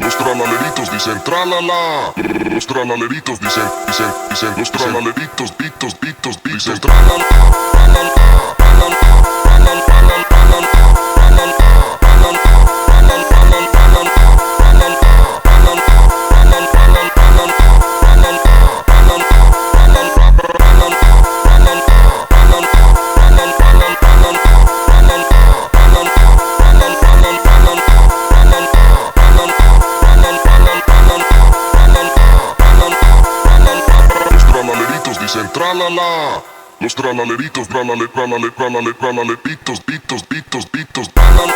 Los tralaleritos dicen tralala. Los tralaleritos dicen, los tralaleritos, dicen tralala. Dicen tralala. Los tralaleritos, tralale, tralale, tralale, tralale, pitos, tralala.